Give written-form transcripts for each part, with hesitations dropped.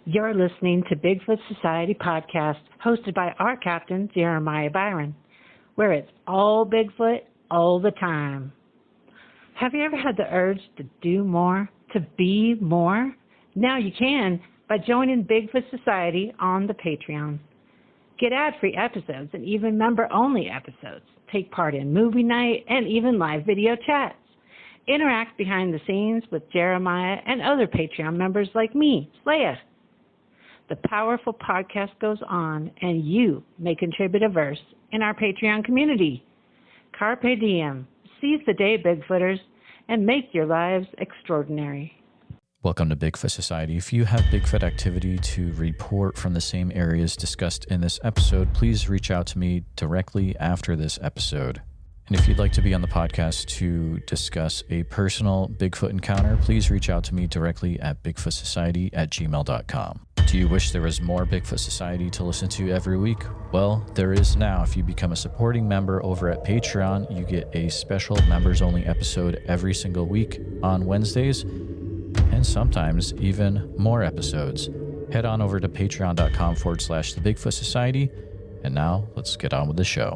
You're listening to Bigfoot Society podcast, hosted by our captain, Jeremiah Byron, where it's all Bigfoot all the time. Have you ever had the urge to do more, to be more? Now you can by joining Bigfoot Society on the Patreon. Get ad-free episodes and even member-only episodes. Take part in movie night and even live video chats. Interact behind the scenes with Jeremiah and other Patreon members like me, Leia. The powerful podcast goes on, and you may contribute a verse in our Patreon community. Carpe diem. Seize the day, Bigfooters, and make your lives extraordinary. Welcome to Bigfoot Society. If you have Bigfoot activity to report from the same areas discussed in this episode, please reach out to me directly after this episode. And if you'd like to be on the podcast to discuss a personal Bigfoot encounter, please reach out to me directly at bigfootsociety@gmail.com. Do you wish there was more Bigfoot Society to listen to every week? Well, there is now. If you become a supporting member over at Patreon, you get a special members-only episode every single week on Wednesdays, and sometimes even more episodes. Head on over to patreon.com/The Bigfoot Society. And now let's get on with the show.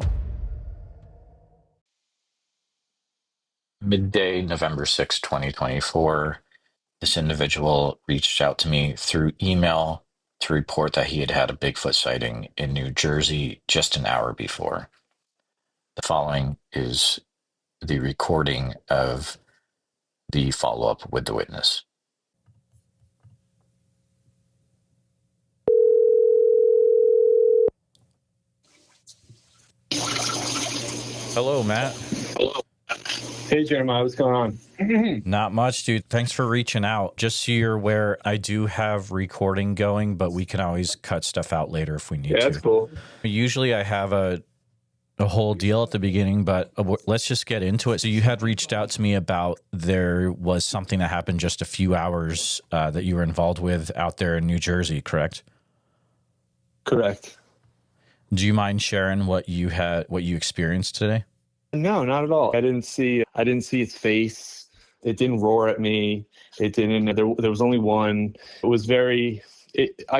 Midday, November 6, 2024, this individual reached out to me through email to report that he had had a Bigfoot sighting in New Jersey just an hour before. The following is the recording of the follow-up with the witness. Hello, Matt. Hello. Hey, Jeremiah, what's going on? Not much, dude. Thanks for reaching out. Just so you're aware, I do have recording going, but we can always cut stuff out later if we need to. Yeah, that's cool. Usually I have a whole deal at the beginning, but let's just get into it. So you had reached out to me about there was something that happened just a few hours that you were involved with out there in New Jersey, correct? Correct. Do you mind sharing what you experienced today? No, not at all. I didn't see its face. It didn't roar at me. It didn't. There was only one. It was I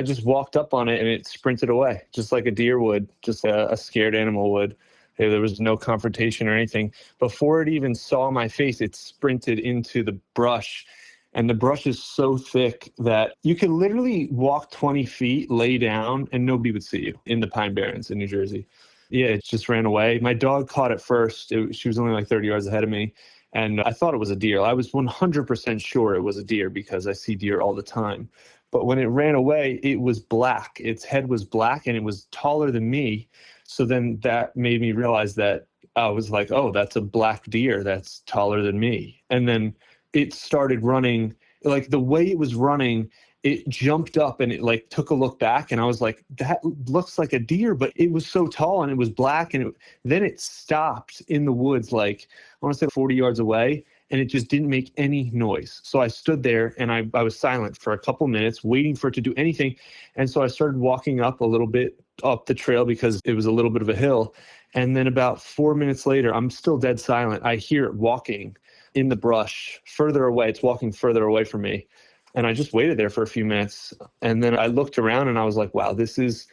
just walked up on it and it sprinted away, just like a deer would, just a scared animal would. There was no confrontation or anything. Before it even saw my face, it sprinted into the brush. And the brush is so thick that you could literally walk 20 feet, lay down, and nobody would see you in the Pine Barrens in New Jersey. Yeah, it just ran away. My dog caught it first. She was only like 30 yards ahead of me. And I thought it was a deer. I was 100% sure it was a deer because I see deer all the time. But when it ran away, it was black. Its head was black and it was taller than me. So then that made me realize that I was like, oh, that's a black deer that's taller than me. And then it started running. Like the way it was running, it jumped up and it like took a look back, and I was like, that looks like a deer, but it was so tall and it was black, and then it stopped in the woods, like I want to say 40 yards away, and it just didn't make any noise. So I stood there and I was silent for a couple minutes waiting for it to do anything. And so I started walking up a little bit up the trail because it was a little bit of a hill. And then about 4 minutes later, I'm still dead silent. I hear it walking in the brush further away. It's walking further away from me. And I just waited there for a few minutes. And then I looked around and I was like, wow, if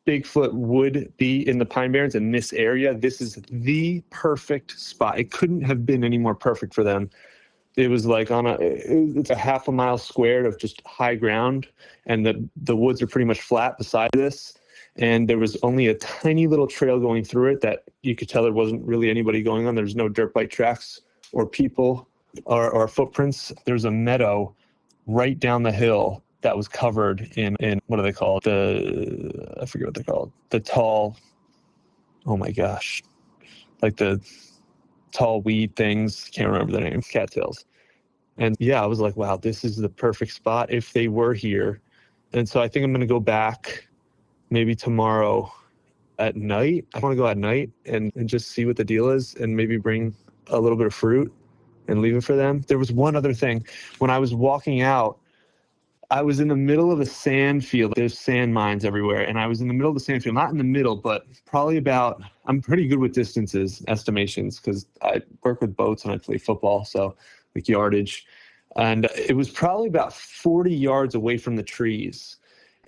Bigfoot would be in the Pine Barrens in this area, this is the perfect spot. It couldn't have been any more perfect for them. It was like it's a half a mile squared of just high ground. And the woods are pretty much flat beside this. And there was only a tiny little trail going through it that you could tell there wasn't really anybody going on. There's no dirt bike tracks or people or footprints. There's a meadow right down the hill that was covered in what do they call it? I forget what they're called. The tall, oh my gosh, like the tall weed things. Can't remember the name. Cattails. And yeah, I was like, wow, this is the perfect spot if they were here. And so I think I'm going to go back maybe tomorrow at night. I want to go at night and just see what the deal is and maybe bring a little bit of fruit and leave it for them. There was one other thing. When I was walking out, I was in the middle of a sand field. There's sand mines everywhere. And I was in the middle of the sand field, not in the middle, but probably I'm pretty good with distances, estimations, because I work with boats and I play football. So like yardage. And it was probably about 40 yards away from the trees.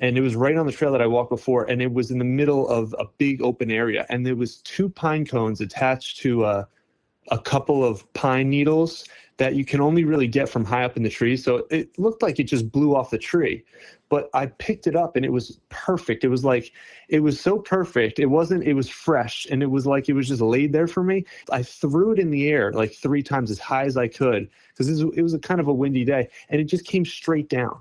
And it was right on the trail that I walked before. And it was in the middle of a big open area. And there was 2 pine cones attached to a couple of pine needles that you can only really get from high up in the tree. So it looked like it just blew off the tree. But I picked it up and it was perfect. It was so perfect. It was fresh, and it was like it was just laid there for me. I threw it in the air like 3 times as high as I could, because it was a kind of a windy day, and it just came straight down.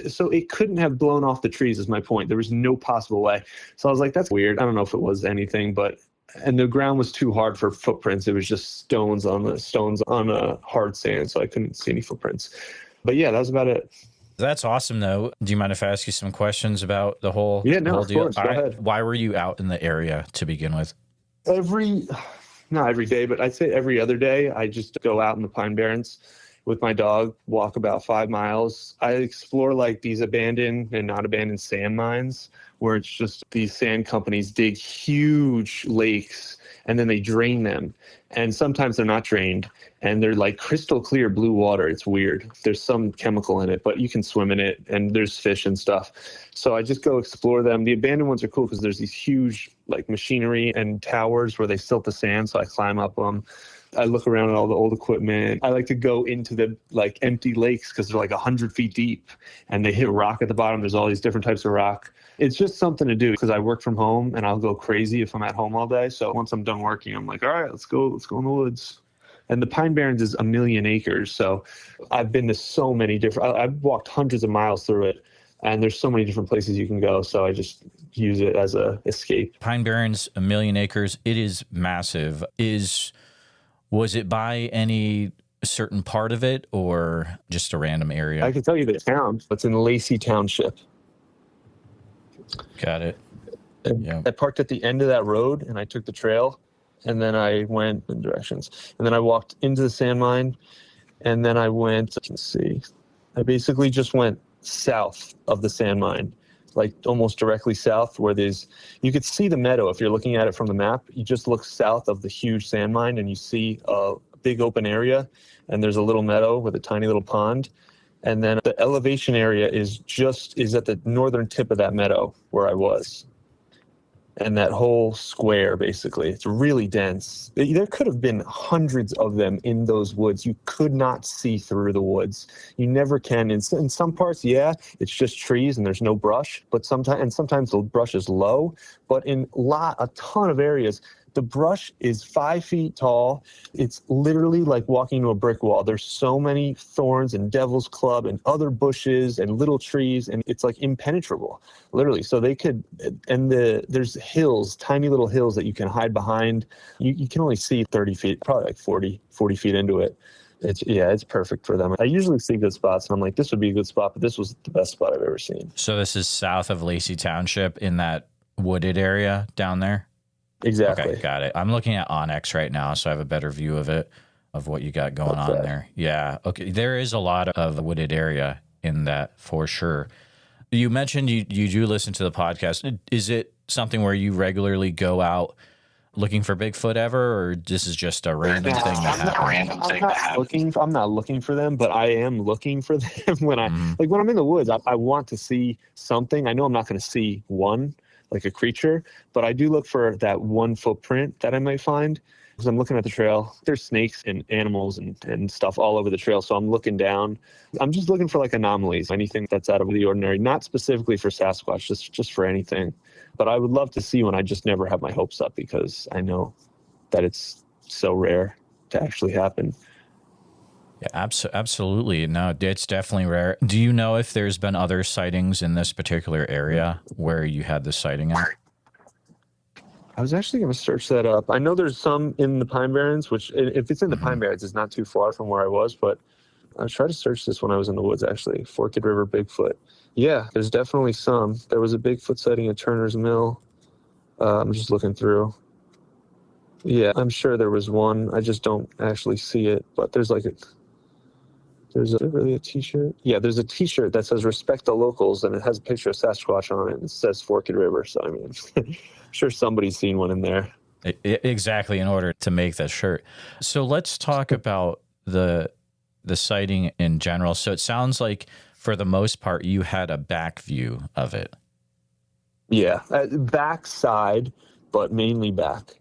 So it couldn't have blown off the trees, is my point. There was no possible way. So I was like, that's weird. I don't know if it was anything, and the ground was too hard for footprints. It was just stones on a hard sand, so I couldn't see any footprints. But yeah, that was about it. That's awesome, though. Do you mind if I ask you some questions about the whole Yeah, no, whole of deal? course. Go ahead. Why were you out in the area to begin with? Not every day, but I'd say every other day, I just go out in the Pine Barrens with my dog, walk about 5 miles. I explore like these abandoned and not abandoned sand mines, where it's just these sand companies dig huge lakes and then they drain them. And sometimes they're not drained, and they're like crystal clear blue water. It's weird. There's some chemical in it, but you can swim in it, and there's fish and stuff. So I just go explore them. The abandoned ones are cool because there's these huge like machinery and towers where they silt the sand. So I climb up them. I look around at all the old equipment. I like to go into the like empty lakes because they're like 100 feet deep, and they hit rock at the bottom. There's all these different types of rock. It's just something to do because I work from home, and I'll go crazy if I'm at home all day. So once I'm done working, I'm like, all right, let's go in the woods. And the Pine Barrens is 1 million acres. So I've been to so many I've walked hundreds of miles through it, and there's so many different places you can go. So I just use it as a escape. Pine Barrens, 1 million acres. It is massive. Was it by any certain part of it or just a random area? I can tell you the town. It's in Lacey Township. Got it. Yeah. I parked at the end of that road, and I took the trail, and then I went in directions. And then I walked into the sand mine, and then I basically just went south of the sand mine, like almost directly south, where you could see the meadow if you're looking at it from the map. You just look south of the huge sand mine, and you see a big open area, and there's a little meadow with a tiny little pond. And then the elevation area is at the northern tip of that meadow where I was. And that whole square, basically, it's really dense. There could have been hundreds of them in those woods. You could not see through the woods. You never can. In some parts, yeah, it's just trees and there's no brush. But sometimes the brush is low. But in a ton of areas, the brush is 5 feet tall. It's literally like walking to a brick wall. There's so many thorns and devil's club and other bushes and little trees, and it's like impenetrable, literally. So there's hills, tiny little hills that you can hide behind. You can only see 30 feet, probably like 40 feet into it. It's perfect for them. I usually see good spots, and I'm like, this would be a good spot, but this was the best spot I've ever seen. So this is south of Lacey Township in that wooded area down there? Exactly. Okay, got it. I'm looking at Onyx right now, so I have a better view of what you got going on there. Yeah. Okay. There is a lot of wooded area in that for sure. You mentioned you do listen to the podcast. Is it something where you regularly go out looking for Bigfoot ever, or this is just a random thing that happens? I'm not looking for them, but I am looking for them when when I'm in the woods. I want to see something. I know I'm not going to see one, like a creature, but I do look for that one footprint that I might find. Because I'm looking at the trail, there's snakes and animals and stuff all over the trail. So I'm looking down. I'm just looking for like anomalies, anything that's out of the ordinary, not specifically for Sasquatch, just for anything. But I would love to see one. I just never have my hopes up because I know that it's so rare to actually happen. Yeah, absolutely. No, it's definitely rare. Do you know if there's been other sightings in this particular area where you had the sighting at? I was actually going to search that up. I know there's some in the Pine Barrens, which if it's in the Pine Barrens, it's not too far from where I was, but I tried to search this when I was in the woods, actually. Forked River Bigfoot. Yeah, there's definitely some. There was a Bigfoot sighting at Turner's Mill. I'm just looking through. Yeah, I'm sure there was one. I just don't actually see it, but there's really a t-shirt? Yeah, there's a t-shirt that says respect the locals, and it has a picture of Sasquatch on it, and it says Forked River. So, I mean, I'm sure somebody's seen one in there. Exactly, in order to make that shirt. So let's talk about the the sighting in general. So it sounds like for the most part, you had a back view of it. Yeah, back side, but mainly back.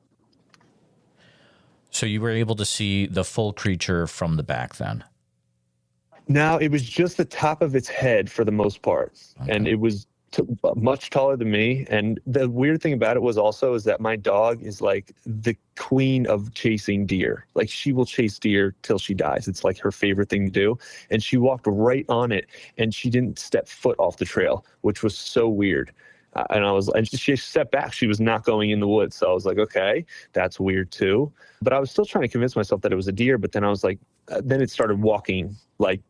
So you were able to see the full creature from the back then? Now, it was just the top of its head for the most part. Okay. And it was much taller than me. And the weird thing about it was also is that my dog is like the queen of chasing deer. Like she will chase deer till she dies. It's like her favorite thing to do. And she walked right on it and she didn't step foot off the trail, which was so weird. And she stepped back. She was not going in the woods. So I was like, okay, that's weird too. But I was still trying to convince myself that it was a deer. But then I was like, then it started walking like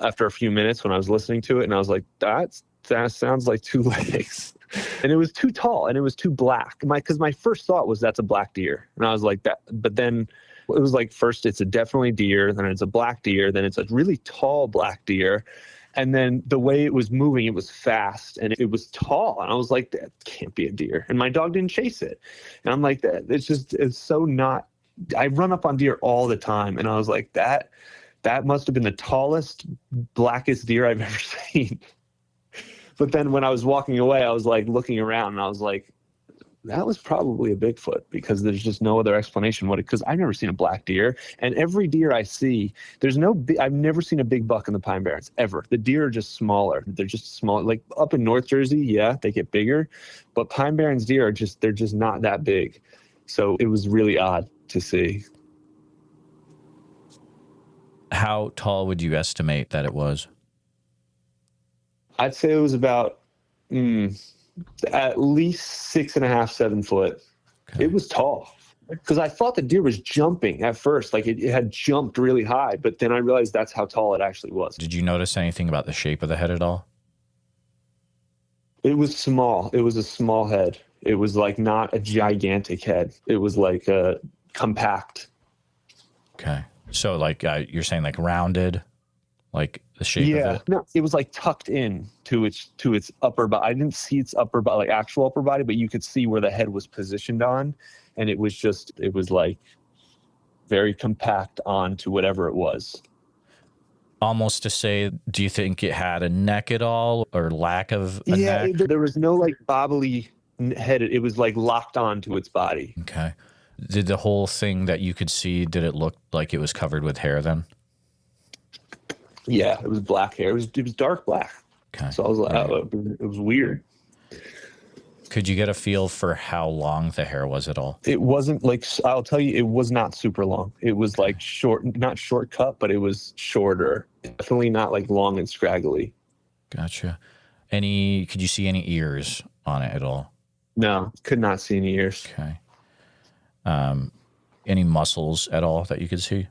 after a few minutes when I was listening to it. And I was like, that sounds like two legs. And it was too tall and it was too black. Because my first thought was that's a black deer. And I was like that. But then it was like, first it's a definitely deer. Then it's a black deer. Then it's a really tall black deer. And then the way it was moving, it was fast and it was tall. And I was like, that can't be a deer. And my dog didn't chase it. And I'm like, it's so not, I run up on deer all the time. And I was like, that must have been the tallest, blackest deer I've ever seen. But then when I was walking away, I was like looking around and I was like, that was probably a Bigfoot because there's just no other explanation because I've never seen a black deer. And every deer I see, I've never seen a big buck in the Pine Barrens ever. The deer are just smaller. They're just small. Like up in North Jersey, yeah, they get bigger, but Pine Barrens deer they're just not that big. So it was really odd to see. How tall would you estimate that it was? I'd say it was about at least 6.5, 7 foot. Okay. It was tall because I thought the deer was jumping at first. Like it had jumped really high, but then I realized that's how tall it actually was. Did you notice anything about the shape of the head at all? It was small. It was a small head. It was like not a gigantic head. It was like a compact. Okay. So like you're saying like rounded, like the shape of it? No, it was like tucked in to its upper body. I didn't see its upper body, like actual upper body, but you could see where the head was positioned on. And it was like very compact onto whatever it was. Almost to say, do you think it had a neck at all or lack of a neck? Yeah, there was no like bobbly head. It was like locked onto its body. Okay. Did the whole thing that you could see, did it look like it was covered with hair then? Yeah, it was black hair. It was dark black. Okay. So I was like, it was weird. Could you get a feel for how long the hair was at all? It wasn't like, I'll tell you, it was not super long. It was like short, not short cut, but it was shorter. Definitely not like long and scraggly. Gotcha. Could you see any ears on it at all? No, could not see any ears. Okay. Any muscles at all that you could see?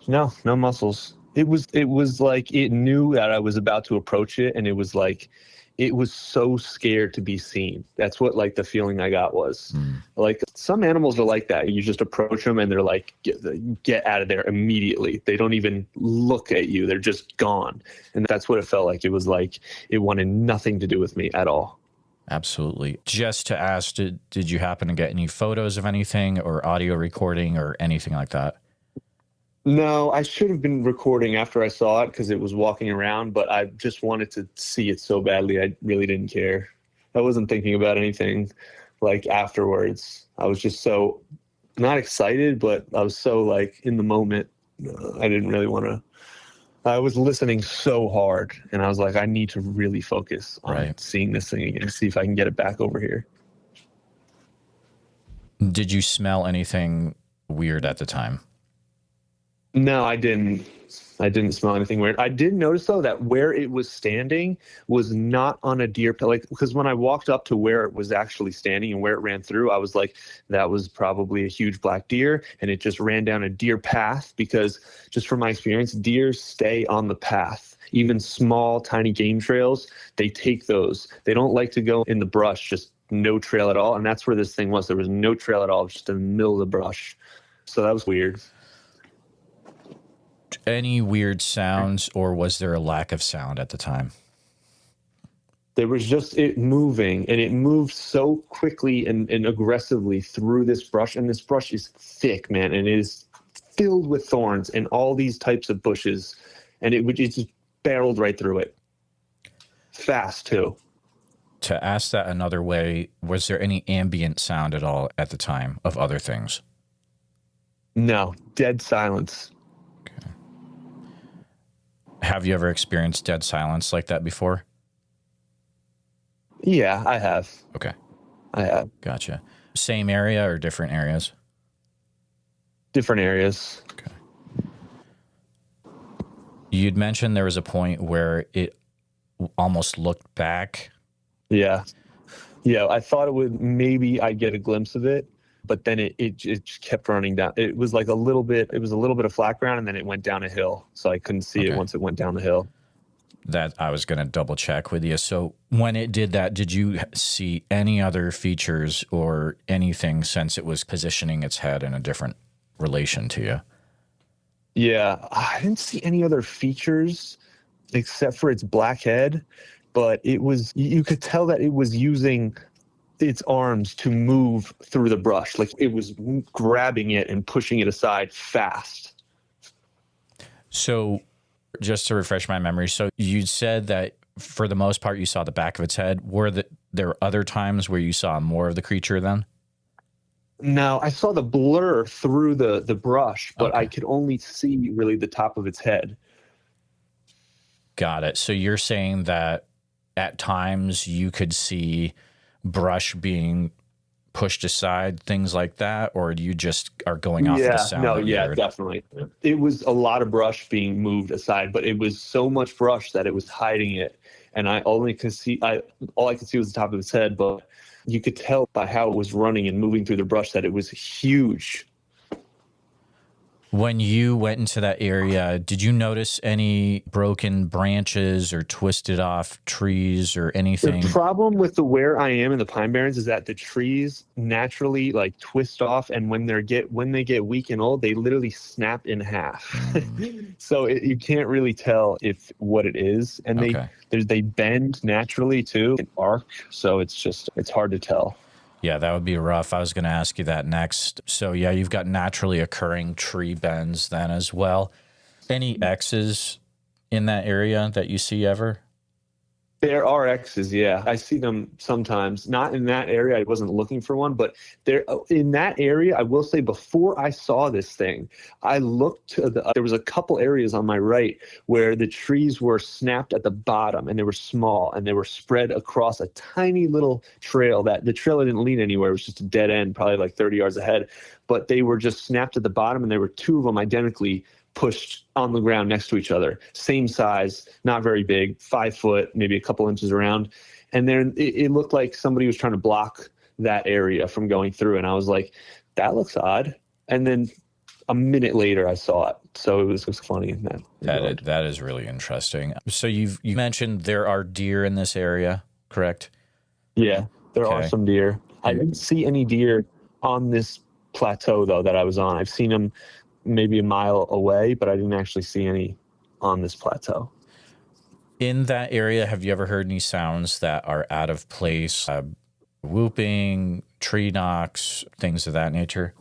No muscles. It was like it knew that I was about to approach it, and it was like it was so scared to be seen. That's what like the feeling I got was. Like some animals are like that. You just approach them and they're like, get out of there immediately. They don't even look at you. They're just gone. And that's what it felt like. It was like it wanted nothing to do with me at all. Absolutely. Just to ask, did you happen to get any photos of anything or audio recording or anything like that? No, I should have been recording after I saw it because it was walking around, but I just wanted to see it so badly. I really didn't care. I wasn't thinking about anything like afterwards. I was just so not excited, but I was so like in the moment. I didn't really want to. I was listening so hard, and I was like, I need to really focus on seeing this thing again, see if I can get it back over here. Did you smell anything weird at the time? No, I didn't. I didn't smell anything weird. I did notice, though, that where it was standing was not on a deer path. Like, because when I walked up to where it was actually standing and where it ran through, I was like, that was probably a huge black deer. And it just ran down a deer path because just from my experience, deer stay on the path. Even small, tiny game trails, they take those. They don't like to go in the brush, just no trail at all. And that's where this thing was. There was no trail at all, just in the middle of the brush. So that was weird. Any weird sounds, or was there a lack of sound at the time? There was just it moving, and it moved so quickly and aggressively through this brush. And this brush is thick, man, and it is filled with thorns and all these types of bushes, and it just barreled right through it. Fast too. To ask that another way, was there any ambient sound at all at the time of other things? No, dead silence. Okay. Have you ever experienced dead silence like that before? Yeah, I have. Okay. I have. Gotcha. Same area or different areas? Different areas. Okay. You'd mentioned there was a point where it almost looked back. Yeah. Yeah, I thought it would, maybe I'd get a glimpse of it, but then it just kept running down. It was like a little bit of flat ground, and then it went down a hill. So I couldn't see it once it went down the hill. That I was going to double check with you. So when it did that, did you see any other features or anything since it was positioning its head in a different relation to you? Yeah, I didn't see any other features except for its black head, but you could tell that it was using its arms to move through the brush. Like it was grabbing it and pushing it aside fast. So just to refresh my memory, so you said that for the most part you saw the back of its head. Were there other times where you saw more of the creature then? No, I saw the blur through the brush, but I could only see really the top of its head. Got it. So you're saying that at times you could see brush being pushed aside, things like that, or you just are going off the sound? No, yeah, definitely. It was a lot of brush being moved aside, but it was so much brush that it was hiding it, and all I could see was the top of its head, but you could tell by how it was running and moving through the brush that it was huge. When you went into that area, did you notice any broken branches or twisted off trees or anything? The problem with where I am in the Pine Barrens is that the trees naturally like twist off, and when they get weak and old, they literally snap in half. So you can't really tell what it is, and they bend naturally too, and arc. So it's hard to tell. Yeah, that would be rough. I was going to ask you that next. So yeah, you've got naturally occurring tree bends then as well. Any X's in that area that you see ever? There are X's, yeah. I see them sometimes. Not in that area. I wasn't looking for one, but in that area, I will say before I saw this thing, I looked to there was a couple areas on my right where the trees were snapped at the bottom, and they were small, and they were spread across a tiny little trail. That the trail didn't lead anywhere. It was just a dead end, probably like 30 yards ahead. But they were just snapped at the bottom, and there were two of them identically pushed on the ground next to each other, same size, not very big, 5 foot, maybe a couple inches around. And then it looked like somebody was trying to block that area from going through. And I was like, that looks odd. And then a minute later I saw it. So it was funny. That is really interesting. So you mentioned there are deer in this area, correct? Yeah, there are some deer. I didn't see any deer on this plateau though that I was on. I've seen them maybe a mile away, but I didn't actually see any on this plateau. In that area, have you ever heard any sounds that are out of place? Whooping, tree knocks, things of that nature?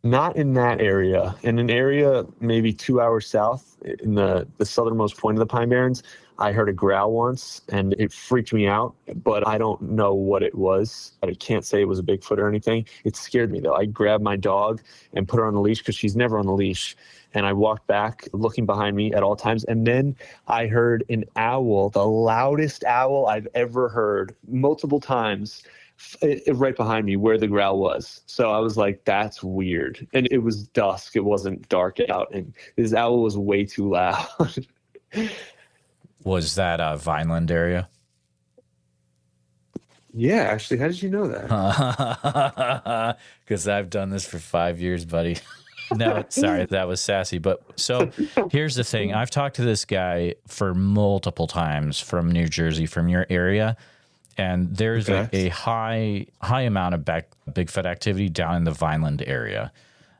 Not in that area. In an area maybe 2 hours south, in the southernmost point of the Pine Barrens, I heard a growl once, and it freaked me out, but I don't know what it was. I can't say it was a Bigfoot or anything. It scared me, though. I grabbed my dog and put her on the leash because she's never on the leash, and I walked back looking behind me at all times, and then I heard an owl, the loudest owl I've ever heard, multiple times, right behind me where the growl was. So I was like, that's weird. And it was dusk. It wasn't dark out, and this owl was way too loud. Was that a Vineland area? Yeah, actually. How did you know that? Because I've done this for 5 years, buddy. No, sorry, that was sassy. But so here's the thing. I've talked to this guy for multiple times from New Jersey, from your area, and there's a high amount of Bigfoot activity down in the Vineland area.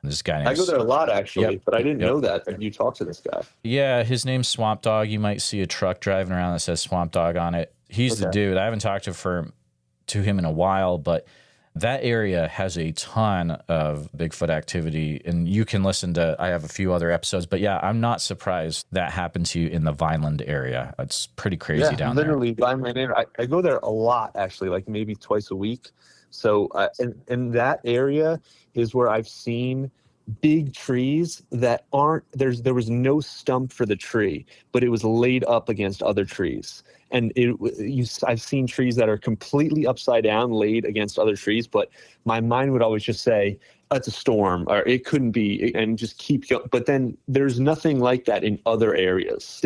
This guy I go there a lot, actually, but I didn't know that you talked to this guy. Yeah, his name's Swamp Dog. You might see a truck driving around that says Swamp Dog on it. He's the dude. I haven't talked to him in a while, but That area has a ton of Bigfoot activity, and you can listen to, I have a few other episodes, but yeah, I'm not surprised that happened to you in the Vineland area. It's pretty crazy down literally, Vineland area. I go there a lot, actually, like maybe twice a week. So in that area is where I've seen big trees that there was no stump for the tree, but it was laid up against other trees. And I've seen trees that are completely upside down, laid against other trees, but my mind would always just say, it's a storm, or it couldn't be, and just keep going. But then there's nothing like that in other areas.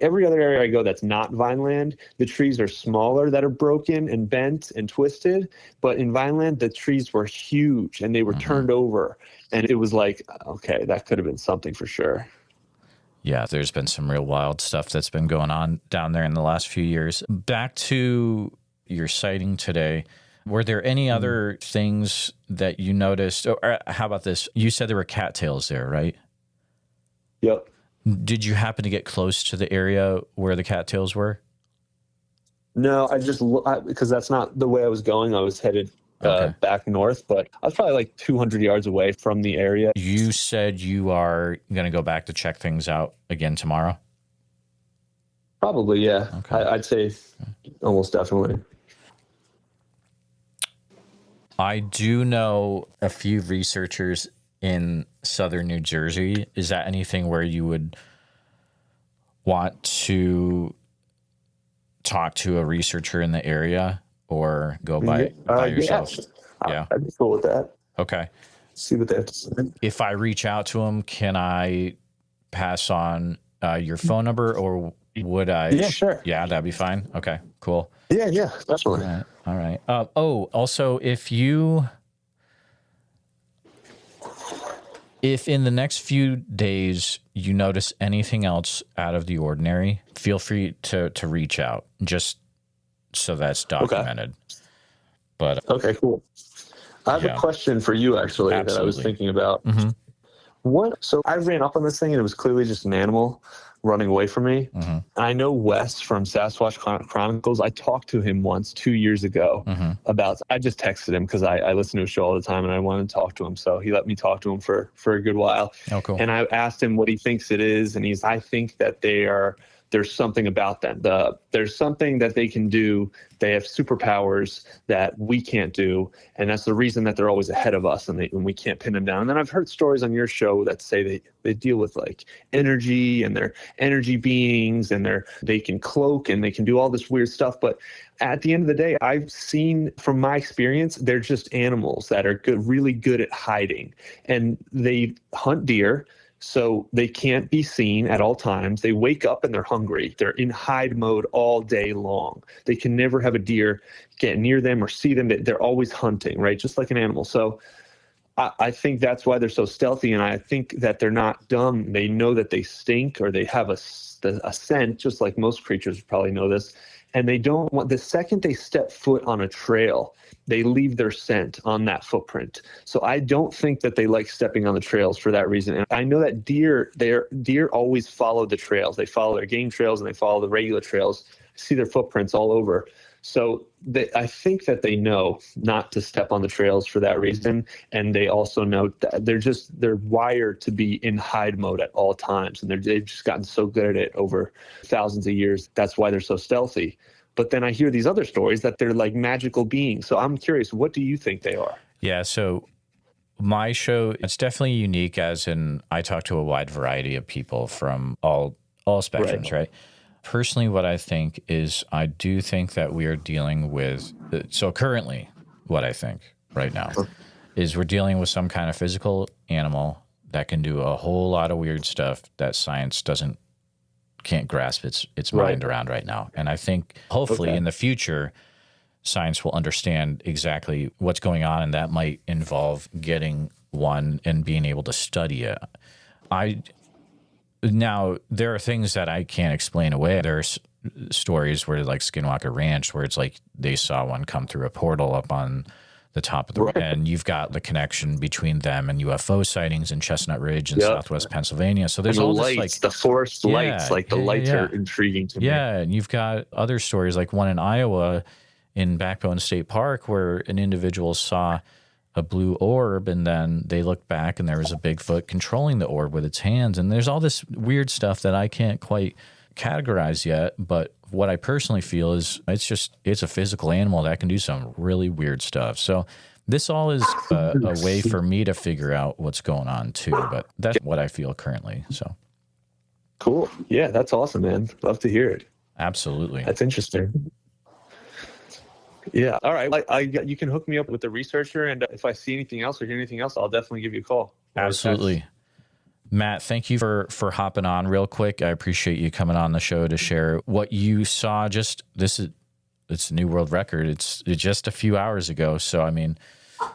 Every other area I go that's not Vineland, the trees are smaller that are broken and bent and twisted. But in Vineland, the trees were huge and they were turned over. And it was like, okay, that could have been something for sure. Yeah, there's been some real wild stuff that's been going on down there in the last few years. Back to your sighting today, were there any other things that you noticed? Or how about this? You said there were cattails there, right? Yep. Did you happen to get close to the area where the cattails were? No, because that's not the way I was going. I was headed back north, but I was probably like 200 yards away from the area. You said you are going to go back to check things out again tomorrow? Probably, yeah. Okay. I'd say almost definitely. I do know a few researchers in southern New Jersey. Is that anything where you would want to talk to a researcher in the area or go by yourself? Yeah. I'd be cool with that. Okay. See what they have to say. If I reach out to them, can I pass on your phone number, or would I? Yeah, sure. Yeah, that'd be fine. Okay, cool. Yeah, definitely. All right. Also, if in the next few days you notice anything else out of the ordinary, feel free to reach out, just so that's documented. Okay. But okay, cool. I have a question for you, actually, that I was thinking about. So I ran up on this thing, and it was clearly just an animal running away from me. And I know Wes from Sasquatch Chronicles. I talked to him once 2 years ago I just texted him because I listen to his show all the time and I wanted to talk to him. So he let me talk to him for a good while. Oh, cool. And I asked him what he thinks it is. And I think that there's something about them. There's something that they can do. They have superpowers that we can't do. And that's the reason that they're always ahead of us and we can't pin them down. And then I've heard stories on your show that say they deal with like energy and they're energy beings and they can cloak and they can do all this weird stuff. But at the end of the day, I've seen from my experience, they're just animals that are really good at hiding. And they hunt deer, so they can't be seen at all times. They wake up and they're hungry. They're in hide mode all day long. They can never have a deer get near them or see them. They're always hunting, right? Just like an animal. So I think that's why they're so stealthy. And I think that they're not dumb. They know that they stink or they have a scent, just like most creatures probably know this. And they don't want, the second they step foot on a trail, they leave their scent on that footprint. So I don't think that they like stepping on the trails for that reason. And I know that deer always follow the trails. They follow their game trails and they follow the regular trails. I see their footprints all over. So I think that they know not to step on the trails for that reason. And they also know that they're wired to be in hide mode at all times. And they've just gotten so good at it over thousands of years. That's why they're so stealthy. But then I hear these other stories that they're like magical beings. So I'm curious, what do you think they are? Yeah, so my show, it's definitely unique, as in I talk to a wide variety of people from all spectrums, right? Personally, what I think is I do think that we are dealing with, so currently what I think right now is we're dealing with some kind of physical animal that can do a whole lot of weird stuff that science can't grasp its mind around right now. And I think hopefully in the future, science will understand exactly what's going on, and that might involve getting one and being able to study it. Now, there are things that I can't explain away. There's stories where, like Skinwalker Ranch, where it's like they saw one come through a portal up on the top of the and you've got the connection between them and UFO sightings in Chestnut Ridge in southwest Pennsylvania. So there's all lights, this, like the forest lights, like the lights are intriguing to me. Yeah, and you've got other stories, like one in Iowa in Backbone State Park where an individual saw a blue orb and then they looked back and there was a Bigfoot controlling the orb with its hands. And there's all this weird stuff that I can't quite categorize yet. But what I personally feel is it's a physical animal that can do some really weird stuff. So this all is a way for me to figure out what's going on too. But that's what I feel currently. So cool. Yeah, that's awesome, man. Love to hear it. Absolutely. That's interesting. Yeah. All right. You can hook me up with the researcher, and if I see anything else or hear anything else, I'll definitely give you a call. Absolutely. Matt, thank you for hopping on real quick. I appreciate you coming on the show to share what you saw. It's a new world record. It's just a few hours ago. So, I mean,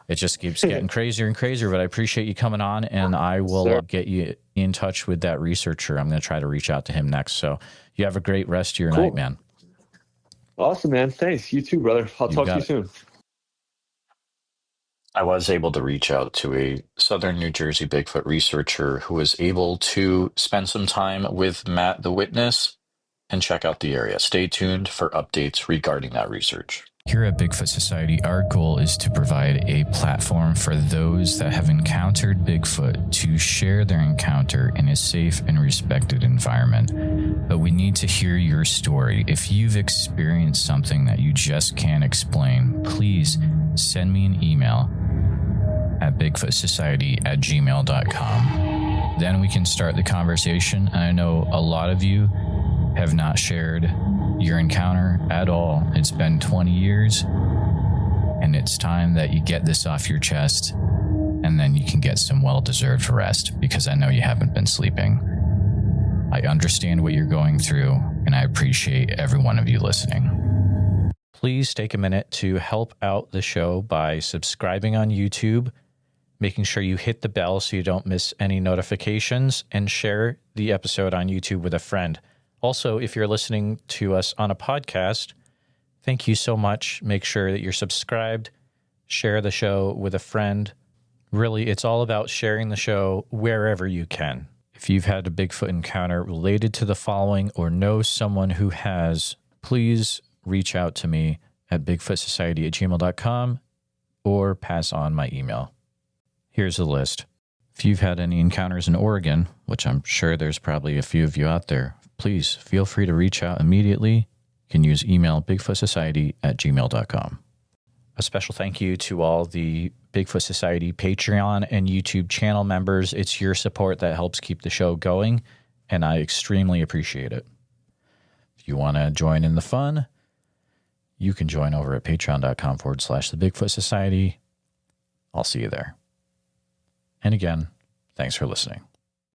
it just keeps getting crazier and crazier, but I appreciate you coming on, and I will get you in touch with that researcher. I'm going to try to reach out to him next. So you have a great rest of your night, man. Awesome, man. Thanks. You too, brother. I'll talk to you soon. I was able to reach out to a Southern New Jersey Bigfoot researcher who was able to spend some time with Matt the Witness and check out the area. Stay tuned for updates regarding that research. Here at Bigfoot Society, our goal is to provide a platform for those that have encountered Bigfoot to share their encounter in a safe and respected environment. But we need to hear your story. If you've experienced something that you just can't explain, please send me an email at bigfootsociety@gmail.com. Then we can start the conversation. And I know a lot of you have not shared your encounter at all. It's been 20 years, and it's time that you get this off your chest, and then you can get some well-deserved rest, because I know you haven't been sleeping. I understand what you're going through, and I appreciate every one of you listening. Please take a minute to help out the show by subscribing on YouTube, making sure you hit the bell so you don't miss any notifications, and share the episode on YouTube with a friend. Also, if you're listening to us on a podcast, thank you so much. Make sure that you're subscribed, share the show with a friend. Really, it's all about sharing the show wherever you can. If you've had a Bigfoot encounter related to the following or know someone who has, please reach out to me at bigfootsociety@gmail.com or pass on my email. Here's a list. If you've had any encounters in Oregon, which I'm sure there's probably a few of you out there, please feel free to reach out immediately. You can use email bigfootsociety@gmail.com. A special thank you to all the Bigfoot Society Patreon and YouTube channel members. It's your support that helps keep the show going, and I extremely appreciate it. If you want to join in the fun, you can join over at patreon.com/the Bigfoot Society. I'll see you there. And again, thanks for listening.